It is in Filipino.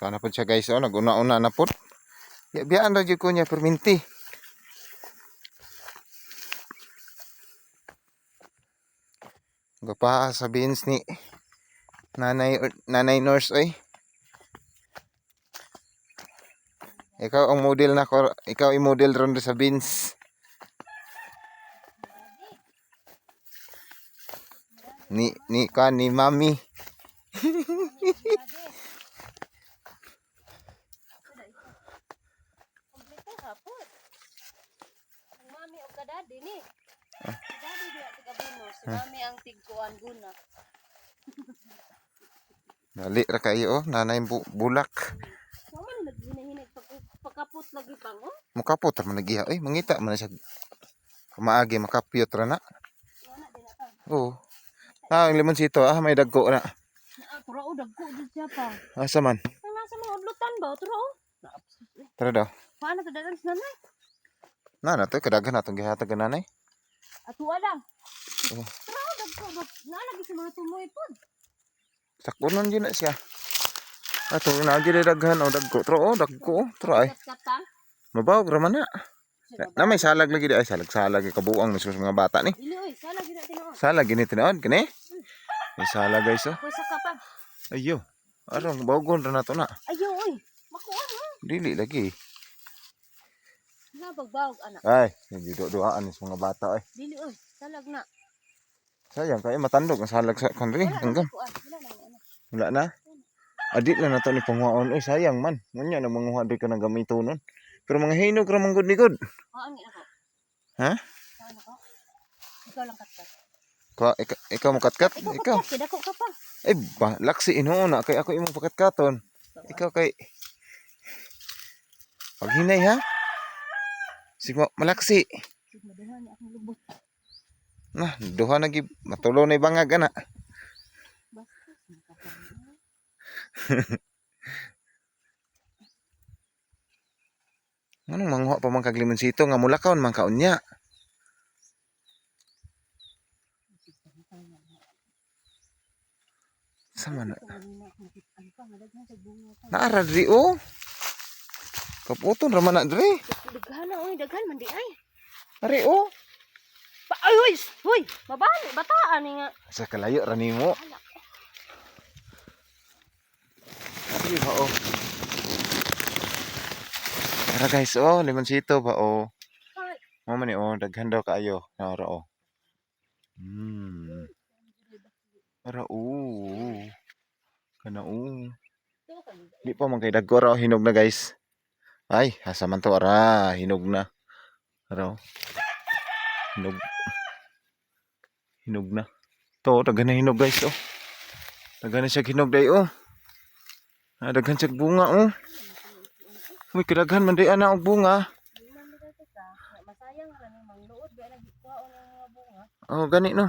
Kana po siya guys, oh, naguna-una na po. Biyaan ra jud ko niya perminti. Gapa sa beans ni nanay nurse oy. Ikaw ang model na ko, ikaw ang model ron sa beans. Ni mami. Mami o kadadi ni. Kadadi dia tiga buno, si mami ang tigkuan guna. Dali ra kayo, oh, nanay bulak. Naman naghinahinag pagkapot lagi pang oh. Mukapot ra man nagiha, oy, mangita man siya. Kumaagi makapyot ra na. Wala din ata. Oo. Ah, ang limonsito, may dagko na. Turo o dagko jud siya pa. Asa man? Ang nasa mga udlutan ba turo o. Tara daw. Paano to dadan sa nanay? Na to kadaghan atong gihatag ka nanay. Atuwa lang. Oh. Turo o dagko nalagi sa mga tumoy pod. Sakunon yun na siya. Ato na gyud daghan o dagko. Tro dagko. Tro ay. Katang. Mabawag ra man na. Na may salag lagi di ay salag kabuang sa mga bata ni. Dili oy, sala gid tinuod. Salag gini tinuod kani. May salag guys oh. Kusa ka pa. Ayo. Arong bawgon ra nato na. Ayo oy. Makuha mo. Dili lagi. Nabagbawg anak. Ay, nagduduaan sa mga bata ay. Dili oy, salag na. Sayang kay matandog ang salag sa kanri. Hanggang. Wala na anak. Wala na. Adit na nato ni pangwaon. Oy sayang man. Ngunya na manguha di ka nang gamitonon. Pero mga hinog ra manggod ni god. Ang ako. Ha? Ano ko? Ikaw lang katkat. Ikaw mo katkat? Ikaw. Katkat, dako ka pa. Ay ba, laksi inuuna kay ako imong pakatkaton. Ikaw kay paghinay ha? Sige malaksi. Sige, maduha ni akong lubot. Nah, duha na gid matulo na bangag ana. Anong manghuwa pa man kag limonsito nga mulakaon man kaon nya. Sama na. Naara diri o. Kaputon ra man na diri. Daghan na oy, daghan man di ay. Ari o. Ay hoy, hoy, mabali bataan ni nga. Sa kalayo ra nimo. Ari ba o. Tara guys oh, limonsito ba o. Mo man ni o, daghan daw kaayo. Nara o. Ara o. Kana o. Di pa man kay dagko ra hinog na guys. Ay, asa man to ara, hinog na. Ara. Hinog. Hinog na. To, daghan na hinog guys oh. Daghan na siya hinog day oh. Daghan siya bunga oh. Uy, kadaghan man day ana og bunga. Masayang ra ni mangluod ba lagi kuha og mga bunga. Oh, gani no.